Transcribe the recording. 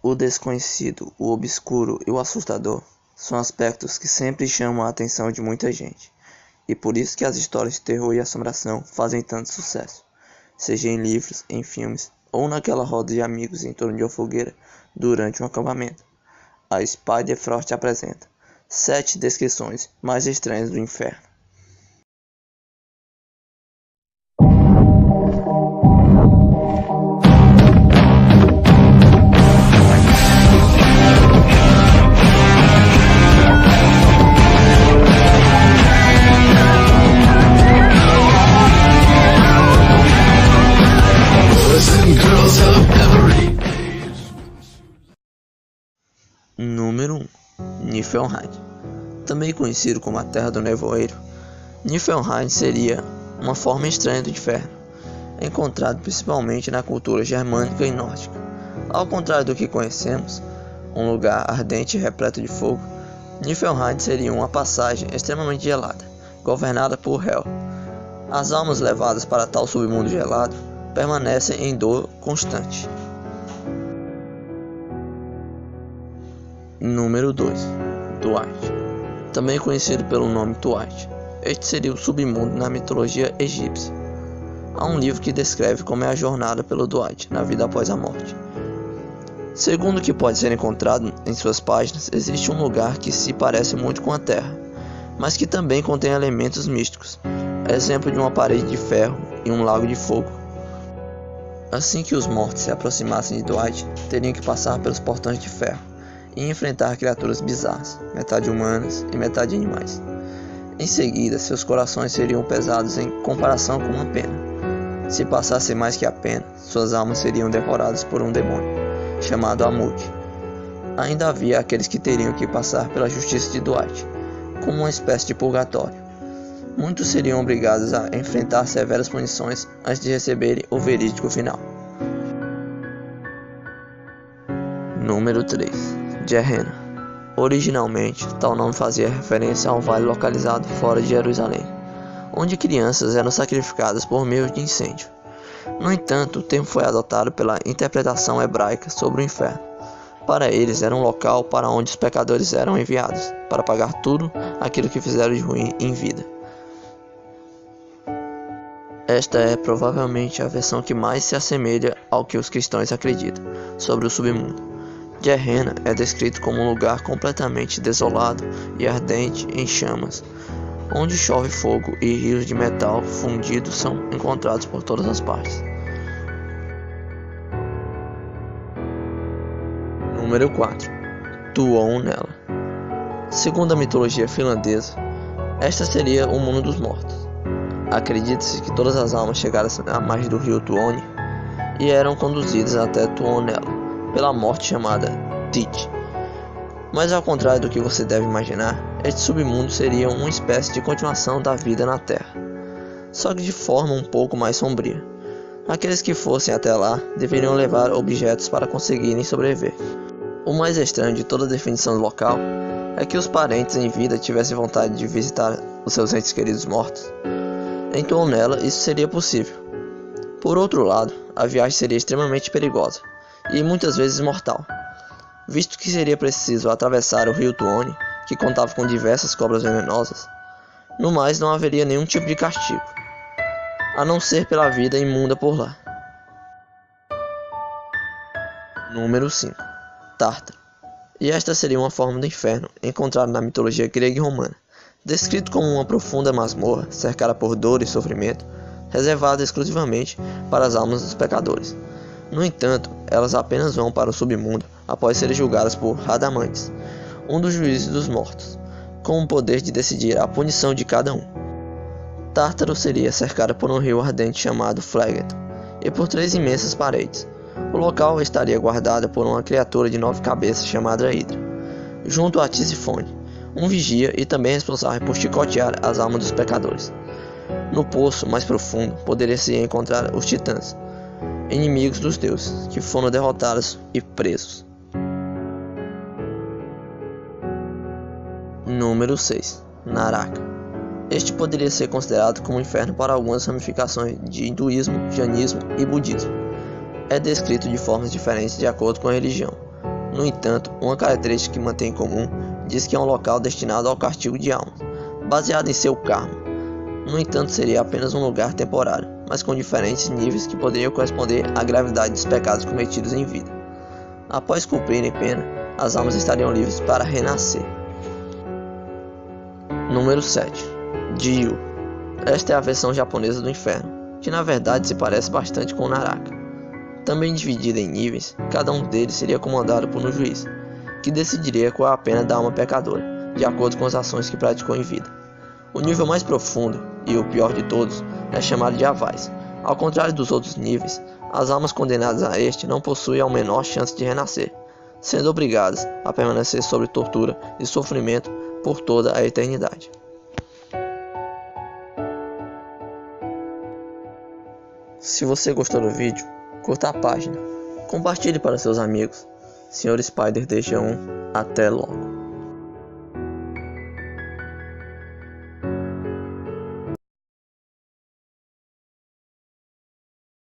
O desconhecido, o obscuro e o assustador são aspectos que sempre chamam a atenção de muita gente, e por isso que as histórias de terror e assombração fazem tanto sucesso, seja em livros, em filmes ou naquela roda de amigos em torno de uma fogueira durante um acampamento. A Spiderfrost apresenta 7 descrições mais estranhas do inferno. Número 1. Niflheim. Também conhecido como a Terra do Nevoeiro, Niflheim seria uma forma estranha do inferno, encontrado principalmente na cultura germânica e nórdica. Ao contrário do que conhecemos, um lugar ardente e repleto de fogo, Niflheim seria uma passagem extremamente gelada, governada por Hel. As almas levadas para tal submundo gelado permanecem em dor constante. Número 2. Duat. Também conhecido pelo nome Tuat. Este seria o submundo na mitologia egípcia. Há um livro que descreve como é a jornada pelo Duat na vida após a morte. Segundo o que pode ser encontrado em suas páginas, existe um lugar que se parece muito com a Terra, mas que também contém elementos místicos, exemplo de uma parede de ferro e um lago de fogo. Assim que os mortos se aproximassem de Duat, teriam que passar pelos portões de ferro e enfrentar criaturas bizarras, metade humanas e metade animais. Em seguida, seus corações seriam pesados em comparação com uma pena. Se passassem mais que a pena, suas almas seriam devoradas por um demônio, chamado Amud. Ainda havia aqueles que teriam que passar pela justiça de Duat, como uma espécie de purgatório. Muitos seriam obrigados a enfrentar severas punições antes de receberem o verídico final. Número 3. Gehenna. Originalmente, tal nome fazia referência a um vale localizado fora de Jerusalém, onde crianças eram sacrificadas por meio de incêndio. No entanto, o termo foi adotado pela interpretação hebraica sobre o inferno. Para eles, era um local para onde os pecadores eram enviados, para pagar tudo aquilo que fizeram de ruim em vida. Esta é provavelmente a versão que mais se assemelha ao que os cristãos acreditam sobre o submundo. Gehenna é descrito como um lugar completamente desolado e ardente em chamas, onde chove fogo e rios de metal fundido são encontrados por todas as partes. Número 4. Tuonela. Segundo a mitologia finlandesa, esta seria o mundo dos mortos. Acredita-se que todas as almas chegaram à margem do rio Tuoni e eram conduzidas até Tuonela pela morte chamada Tit. Mas ao contrário do que você deve imaginar, este submundo seria uma espécie de continuação da vida na Terra, só que de forma um pouco mais sombria. Aqueles que fossem até lá deveriam levar objetos para conseguirem sobreviver. O mais estranho de toda a definição do local é que os parentes em vida tivessem vontade de visitar os seus entes queridos mortos. Em Tuonela isso seria possível. Por outro lado, a viagem seria extremamente perigosa e muitas vezes mortal, visto que seria preciso atravessar o rio Tuoni, que contava com diversas cobras venenosas. No mais, não haveria nenhum tipo de castigo, a não ser pela vida imunda por lá. Número 5. Tártaro. E esta seria uma forma do inferno encontrada na mitologia grega e romana, descrito como uma profunda masmorra cercada por dor e sofrimento, reservada exclusivamente para as almas dos pecadores. No entanto, elas apenas vão para o submundo após serem julgadas por Radamantes, um dos juízes dos mortos, com o poder de decidir a punição de cada um. Tártaro seria cercada por um rio ardente chamado Phlegethon e por 3 imensas paredes. O local estaria guardado por uma criatura de 9 cabeças chamada Hidra, junto a Tisifone, um vigia e também responsável por chicotear as almas dos pecadores. No poço mais profundo poderia-se encontrar os titãs, inimigos dos deuses, que foram derrotados e presos. Número 6. Naraka. Este poderia ser considerado como um inferno para algumas ramificações de hinduísmo, jainismo e budismo. É descrito de formas diferentes de acordo com a religião. No entanto, uma característica que mantém em comum diz que é um local destinado ao castigo de almas, baseado em seu karma. No entanto, seria apenas um lugar temporário, mas com diferentes níveis que poderiam corresponder à gravidade dos pecados cometidos em vida. Após cumprirem pena, as almas estariam livres para renascer. Número 7. Jiu. Esta é a versão japonesa do inferno, que na verdade se parece bastante com o Naraka. Também dividida em níveis, cada um deles seria comandado por um juiz, que decidiria qual é a pena da alma pecadora, de acordo com as ações que praticou em vida. O nível mais profundo, e o pior de todos, é chamado de Avais. Ao contrário dos outros níveis, as almas condenadas a este não possuem a menor chance de renascer, sendo obrigadas a permanecer sob tortura e sofrimento por toda a eternidade. Se você gostou do vídeo, curta a página, compartilhe para seus amigos. Sr. Spider deixa um até logo.